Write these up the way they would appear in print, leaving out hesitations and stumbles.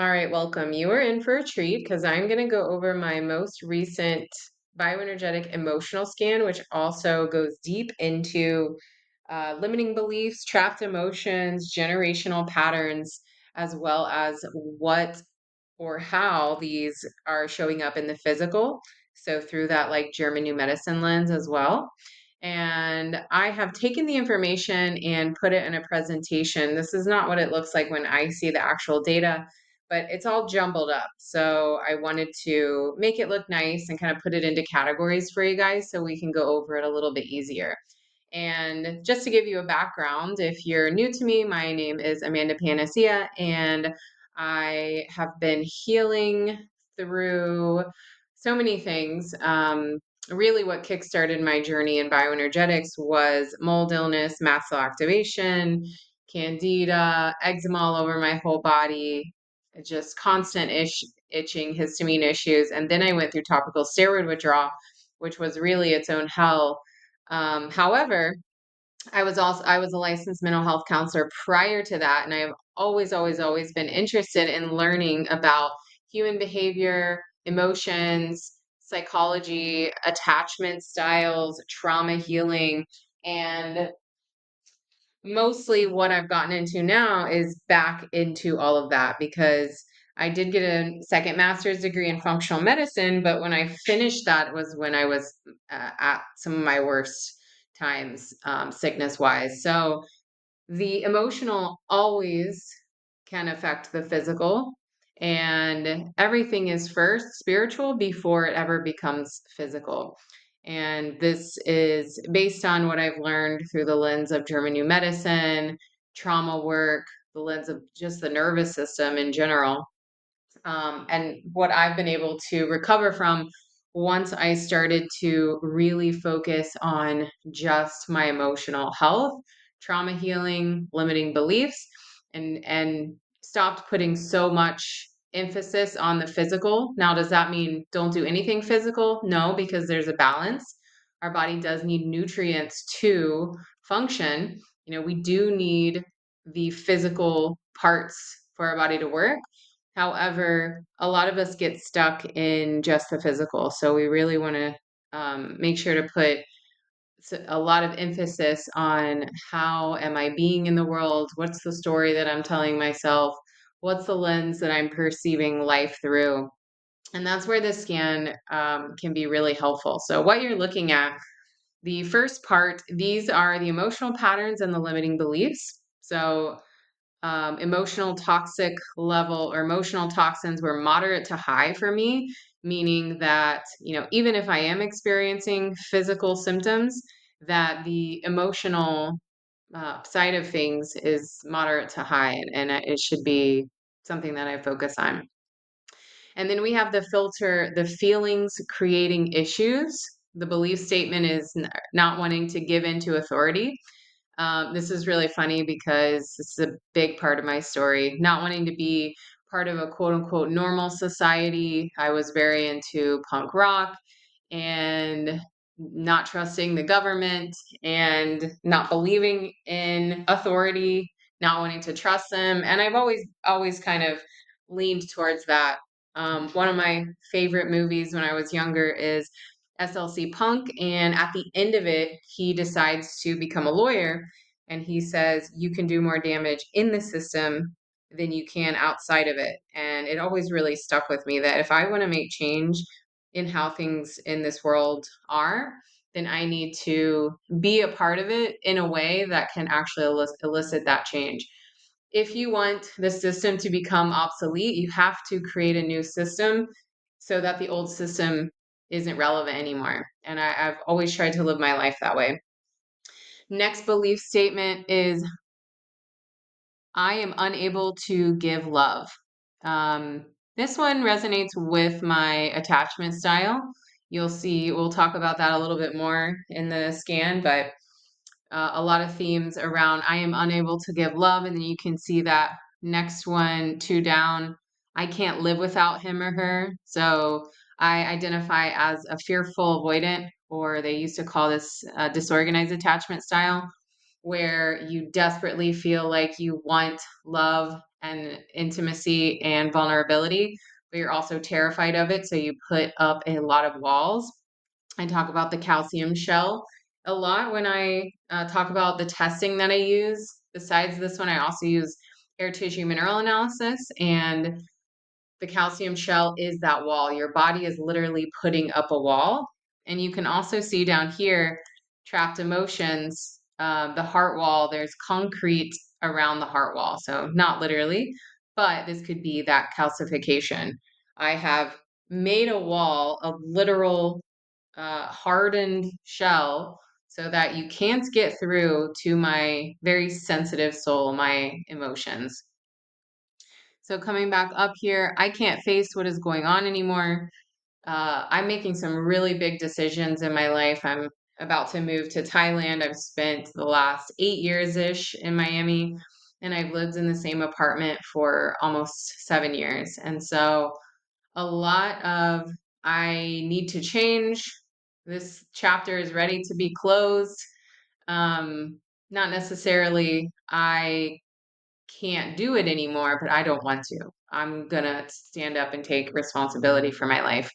All right, welcome. You are in for a treat because I'm going to go over my most recent bioenergetic emotional scan, which also goes deep into limiting beliefs, trapped emotions, generational patterns, as well as what or how these are showing up in the physical. So, through that, like German New Medicine lens as well. And I have taken the information and put it in a presentation. This is not what it looks like when I see the actual data, but it's all jumbled up. So I wanted to make it look nice and kind of put it into categories for you guys so we can go over it a little bit easier. And just to give you a background, if you're new to me, my name is Amanda Panacea, and I have been healing through so many things. Really, what kickstarted my journey in bioenergetics was mold illness, mast cell activation, candida, eczema all over my whole body, just constant itching, histamine issues. And then I went through topical steroid withdrawal, which was really its own hell. However, I was a licensed mental health counselor prior to that, and I have always been interested in learning about human behavior, emotions, psychology, attachment styles, trauma healing, and mostly what I've gotten into now is back into all of that because I did get a second master's degree in functional medicine, but when I finished that was when I was at some of my worst times, sickness wise. So the emotional always can affect the physical, and everything is first spiritual before it ever becomes physical. And this is based on what I've learned through the lens of German New Medicine, trauma work, the lens of just the nervous system in general, and what I've been able to recover from once I started to really focus on just my emotional health, trauma healing, limiting beliefs, and stopped putting so much emphasis on the physical. Now, does that mean don't do anything physical? No, because there's a balance. Our body does need nutrients to function. We do need the physical parts for our body to work. However, a lot of us get stuck in just the physical. So we really want to make sure to put a lot of emphasis on how am I being in the world? What's the story that I'm telling myself? What's the lens that I'm perceiving life through? And that's where the scan can be really helpful. So, what you're looking at, the first part, these are the emotional patterns and the limiting beliefs. So, emotional toxic level or emotional toxins were moderate to high for me, meaning that, even if I am experiencing physical symptoms, that the emotional side of things is moderate to high, and it should be something that I focus on. And then we have the filter, the feelings creating issues. The belief statement is not wanting to give into authority. This is really funny because this is a big part of my story. Not wanting to be part of a quote unquote normal society. I was very into punk rock and not trusting the government and not believing in authority, not wanting to trust them. And I've always kind of leaned towards that. One of my favorite movies when I was younger is SLC Punk. And at the end of it, he decides to become a lawyer. And he says, you can do more damage in the system than you can outside of it. And it always really stuck with me that if I want to make change in how things in this world are, then I need to be a part of it in a way that can actually elicit that change. If you want the system to become obsolete, you have to create a new system so that the old system isn't relevant anymore. And I've always tried to live my life that way. Next belief statement is I am unable to give love. This one resonates with my attachment style. You'll see, we'll talk about that a little bit more in the scan, but a lot of themes around I am unable to give love. And then you can see that next one, two down, I can't live without him or her. So I identify as a fearful avoidant, or they used to call this disorganized attachment style. where you desperately feel like you want love and intimacy and vulnerability, but you're also terrified of it. So you put up a lot of walls. I talk about the calcium shell a lot when I talk about the testing that I use. Besides this one, I also use hair tissue mineral analysis, and the calcium shell is that wall. Your body is literally putting up a wall. And you can also see down here trapped emotions, the heart wall. There's concrete around the heart wall. So, not literally, but this could be that calcification. I have made a wall, a literal hardened shell, so that you can't get through to my very sensitive soul, my emotions. So coming back up here, I can't face what is going on anymore. I'm making some really big decisions in my life. I'm about to move to Thailand. I've spent the last 8 years-ish in Miami, and I've lived in the same apartment for almost 7 years. And so a lot of I need to change. This chapter is ready to be closed. Um, Not necessarily I can't do it anymore, but I don't want to. I'm gonna stand up and take responsibility for my life.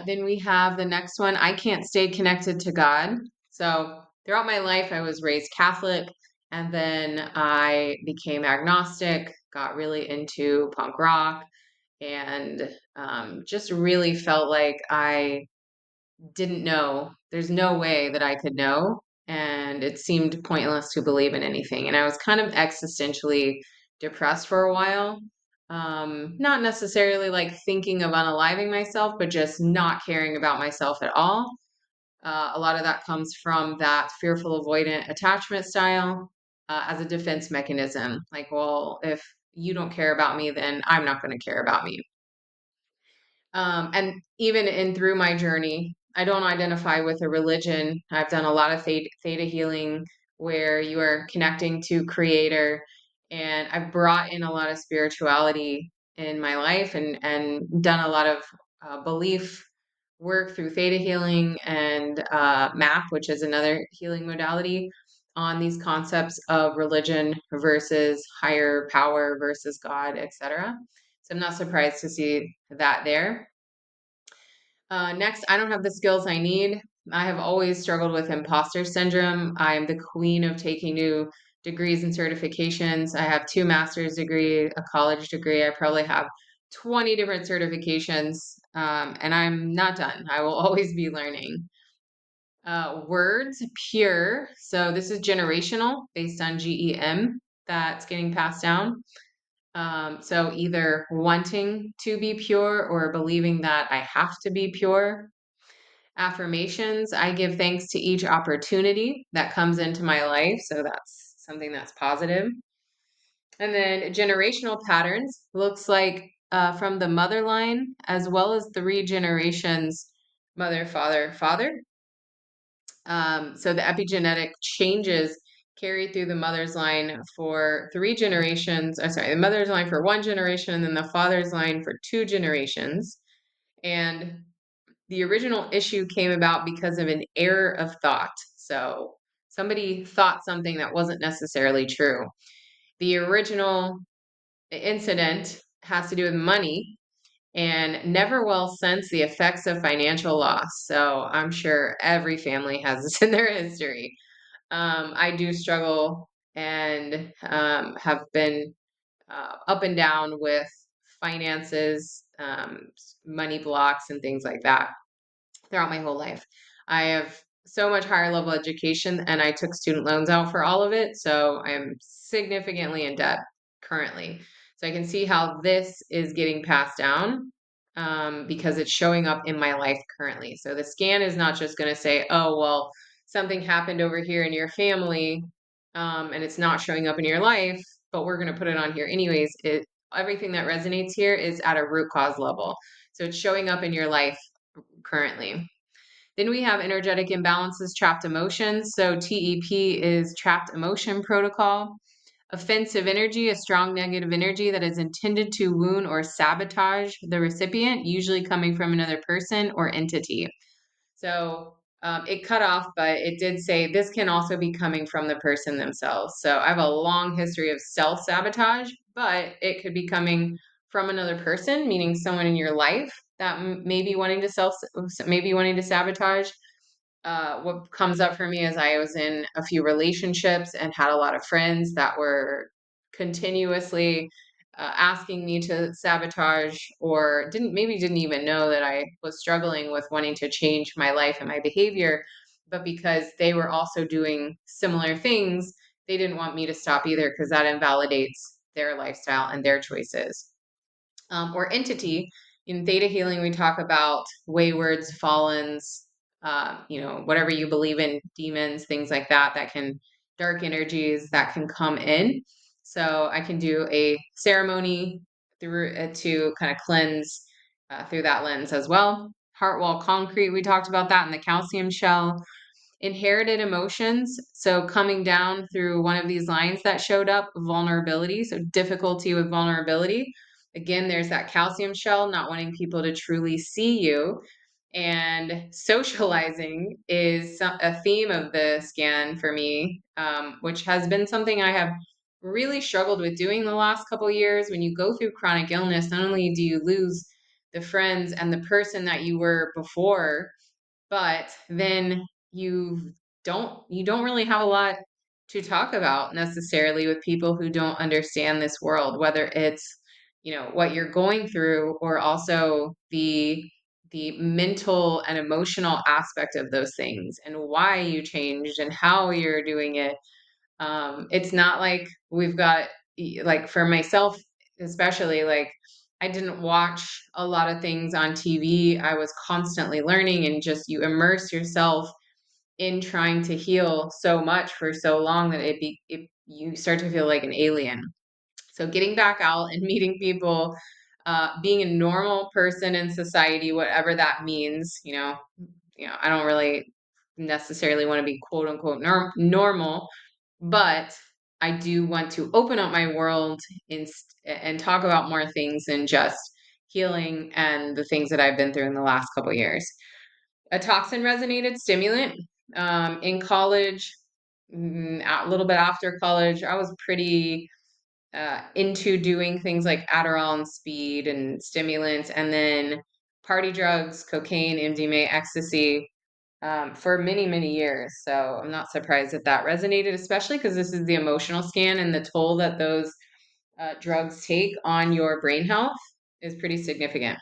Then we have the next one. I can't stay connected to God. So throughout my life, I was raised Catholic, and then I became agnostic, got really into punk rock, and just really felt like I didn't know. There's no way that I could know. And it seemed pointless to believe in anything. And I was kind of existentially depressed for a while. Not necessarily like thinking of unaliving myself, but just not caring about myself at all. A lot of that comes from that fearful avoidant attachment style as a defense mechanism. Like, well, if you don't care about me, then I'm not going to care about me. And even in through my journey, I don't identify with a religion. I've done a lot of theta healing where you are connecting to creator, and I've brought in a lot of spirituality in my life, and done a lot of belief work through theta healing and MAP, which is another healing modality on these concepts of religion versus higher power versus God, etc. So I'm not surprised to see that there. Next, I don't have the skills I need. I have always struggled with imposter syndrome. I'm the queen of taking new degrees and certifications. I have 2 master's degree, a college degree. I probably have 20 different certifications, and I'm not done. I will always be learning. Words, pure. So this is generational based on GEM that's getting passed down. So either wanting to be pure or believing that I have to be pure. Affirmations, I give thanks to each opportunity that comes into my life. So that's something that's positive. And then generational patterns looks like from the mother line as well as 3 generations mother, father, father. So the epigenetic changes carried through the mother's line for 3 generations. Sorry, the mother's line for 1 generation, and then the father's line for 2 generations. And the original issue came about because of an error of thought. So somebody thought something that wasn't necessarily true. The original incident has to do with money and never well since the effects of financial loss. So I'm sure every family has this in their history. I do struggle and have been up and down with finances, money blocks, and things like that throughout my whole life. I have so much higher level education, and I took student loans out for all of it. So I am significantly in debt currently. So I can see how this is getting passed down because it's showing up in my life currently. So the scan is not just going to say, oh, well, something happened over here in your family and it's not showing up in your life, but we're going to put it on here anyways. Everything that resonates here is at a root cause level. So it's showing up in your life currently. Then we have energetic imbalances, trapped emotions. So TEP is trapped emotion protocol. Offensive energy, a strong negative energy that is intended to wound or sabotage the recipient, usually coming from another person or entity. So It cut off, but it did say this can also be coming from the person themselves. So I have a long history of self-sabotage, but it could be coming from another person, meaning someone in your life that may be wanting to maybe wanting to sabotage. What comes up for me is I was in a few relationships and had a lot of friends that were continuously asking me to sabotage, or didn't even know that I was struggling with wanting to change my life and my behavior, but because they were also doing similar things, they didn't want me to stop either because that invalidates their lifestyle and their choices. Or entity. In theta healing, we talk about waywards, fallens, whatever you believe in, demons, things like that, that can, dark energies that can come in. So I can do a ceremony through to kind of cleanse through that lens as well. Heart wall concrete, we talked about that in the calcium shell. Inherited emotions, so coming down through one of these lines that showed up, vulnerability, so difficulty with vulnerability. Again, there's that calcium shell, not wanting people to truly see you. And socializing is a theme of the scan for me, which has been something I have really struggled with doing the last couple years. When you go through chronic illness, not only do you lose the friends and the person that you were before, but then you don't really have a lot to talk about necessarily with people who don't understand this world, whether it's what you're going through, or also the mental and emotional aspect of those things and why you changed and how you're doing it. It's not like we've got, like, for myself especially, like, I didn't watch a lot of things on TV. I was constantly learning, and just you immerse yourself in trying to heal so much for so long that you start to feel like an alien. So getting back out and meeting people, being a normal person in society, whatever that means, I don't really necessarily want to be quote unquote normal, but I do want to open up my world and talk about more things than just healing and the things that I've been through in the last couple years. A toxin resonated stimulant. In college, a little bit after college, I was pretty into doing things like Adderall and speed and stimulants, and then party drugs, cocaine, MDMA, ecstasy, for many, many years. So I'm not surprised that that resonated, especially because this is the emotional scan, and the toll that those drugs take on your brain health is pretty significant.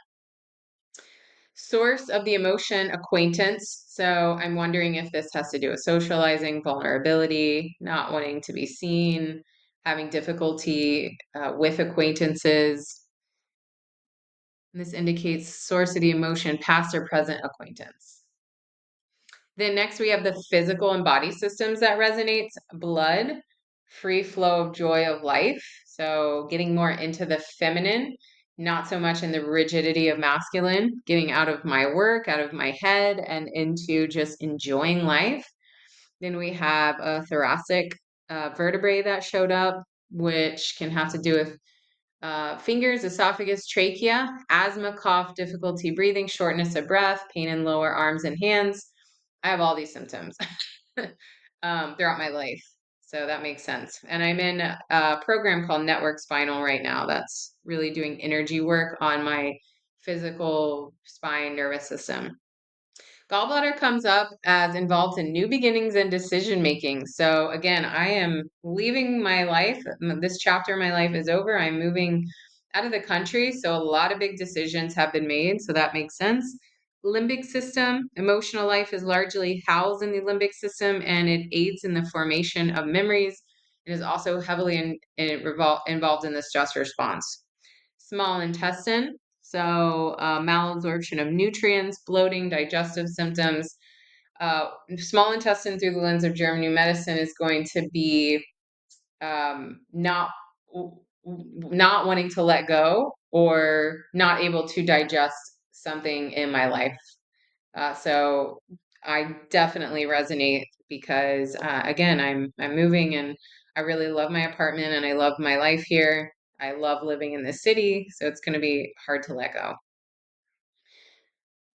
Source of the emotion, acquaintance. So I'm wondering if this has to do with socializing, vulnerability, not wanting to be seen, having difficulty with acquaintances. And this indicates source of the emotion, past or present acquaintance. Then next we have the physical and body systems that resonates. Blood, free flow of joy of life. So getting more into the feminine, not so much in the rigidity of masculine, getting out of my work, out of my head, and into just enjoying life. Then we have a thoracic vertebrae that showed up, which can have to do with fingers, esophagus, trachea, asthma, cough, difficulty breathing, shortness of breath, pain in lower arms and hands. I have all these symptoms throughout my life. So that makes sense. And I'm in a program called Network Spinal right now that's really doing energy work on my physical spine nervous system. Gallbladder comes up as involved in new beginnings and decision making. So again, I am leaving my life. This chapter of my life is over. I'm moving out of the country. So a lot of big decisions have been made. So that makes sense. Limbic system, emotional life is largely housed in the limbic system, and it aids in the formation of memories. It is also heavily involved in the stress response. Small intestine, so malabsorption of nutrients, bloating, digestive symptoms. Small intestine through the lens of German new medicine is going to be not wanting to let go or not able to digest something in my life. So I definitely resonate because again, I'm moving, and I really love my apartment and I love my life here. I love living in the city, so it's going to be hard to let go.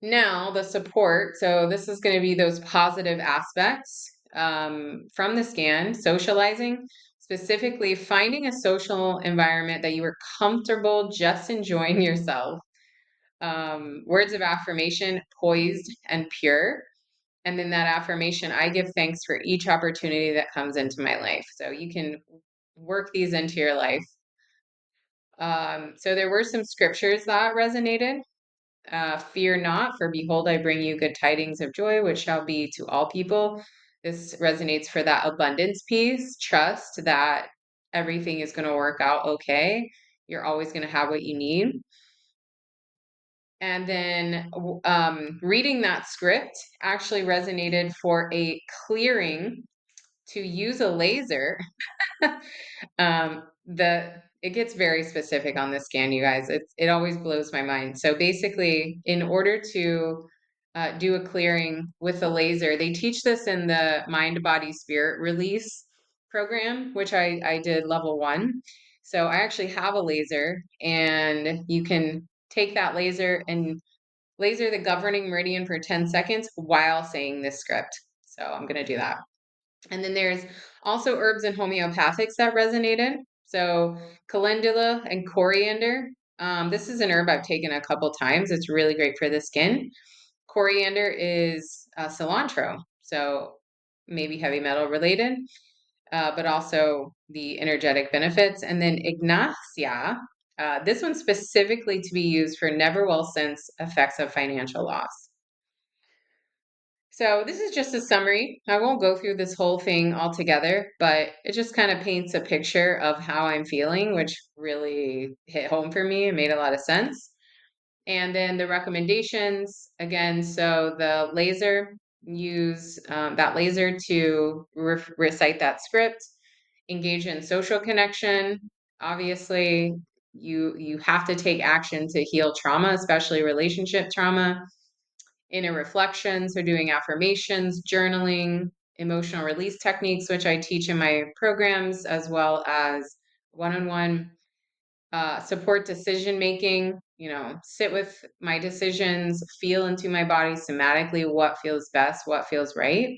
Now, the support. So, this is going to be those positive aspects from the scan, socializing, specifically finding a social environment that you are comfortable just enjoying yourself. Words of affirmation, poised and pure. And then that affirmation, I give thanks for each opportunity that comes into my life. So, you can work these into your life. So, there were some scriptures that resonated. Fear not, for behold, I bring you good tidings of joy, which shall be to all people. This resonates for that abundance piece. Trust that everything is going to work out okay. You're always going to have what you need. And then reading that script actually resonated for a clearing to use a laser. The it gets very specific on the scan, you guys. It always blows my mind. So basically, in order to do a clearing with a laser, they teach this in the Mind Body Spirit Release program, which I did level 1. So I actually have a laser, and you can take that laser and laser the governing meridian for 10 seconds while saying this script. So I'm going to do that. And then there's also herbs and homeopathics that resonated. So calendula and coriander. This is an herb I've taken a couple times. It's really great for the skin. Coriander is cilantro, so maybe heavy metal related, but also the energetic benefits. And then ignacia. This one's specifically to be used for never well since effects of financial loss. So this is just a summary. I won't go through this whole thing altogether, but it just kind of paints a picture of how I'm feeling, which really hit home for me and made a lot of sense. And then the recommendations again. So the laser, use that laser to recite that script, engage in social connection. Obviously, you have to take action to heal trauma, especially relationship trauma. Inner reflection, so doing affirmations, journaling, emotional release techniques, which I teach in my programs, as well as one-on-one support decision making. Sit with my decisions, feel into my body somatically what feels best, what feels right.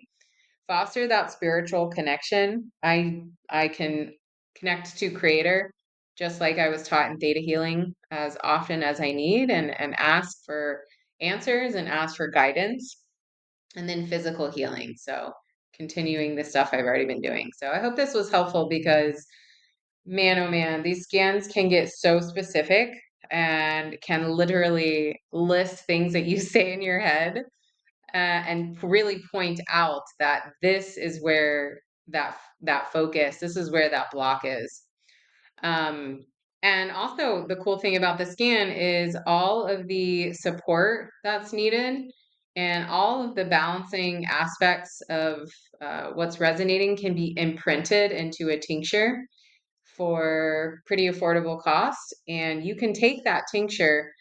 Foster that spiritual connection. I can connect to creator just like I was taught in theta healing as often as I need, and ask for answers and ask for guidance. And then physical healing. So continuing the stuff I've already been doing. So I hope this was helpful because man, oh man, these scans can get so specific and can literally list things that you say in your head, and really point out that this is where that focus, this is where that block is. Um, and also, the cool thing about the scan is all of the support that's needed and all of the balancing aspects of what's resonating can be imprinted into a tincture for pretty affordable cost. And you can take that tincture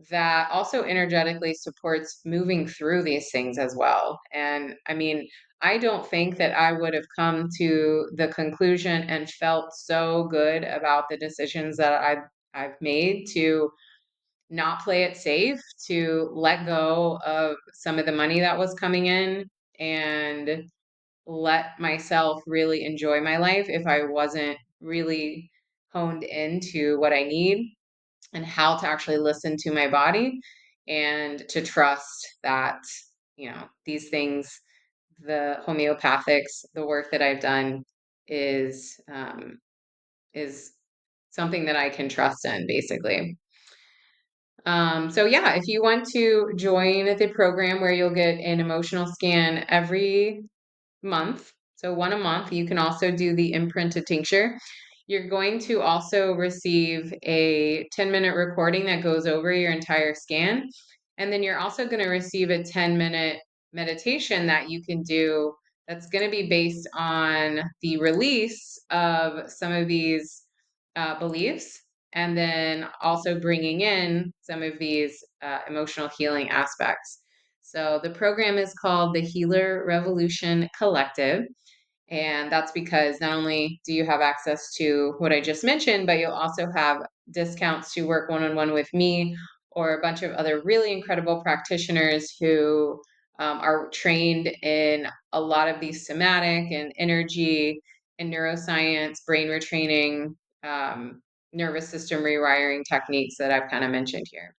that also energetically supports moving through these things as well. And I mean, I don't think that I would have come to the conclusion and felt so good about the decisions that I've made to not play it safe, to let go of some of the money that was coming in, and let myself really enjoy my life if I wasn't really honed into what I need and how to actually listen to my body and to trust that, these things, the homeopathics, the work that I've done is something that I can trust in, basically. So yeah, if you want to join the program where you'll get an emotional scan every month, so one a month, you can also do the imprinted tincture. You're going to also receive a 10-minute recording that goes over your entire scan. And then you're also going to receive a 10-minute meditation that you can do that's going to be based on the release of some of these beliefs, and then also bringing in some of these emotional healing aspects. So the program is called the Healer Revolution Collective. And that's because not only do you have access to what I just mentioned, but you'll also have discounts to work one-on-one with me or a bunch of other really incredible practitioners who are trained in a lot of these somatic and energy and neuroscience, brain retraining, nervous system rewiring techniques that I've kind of mentioned here.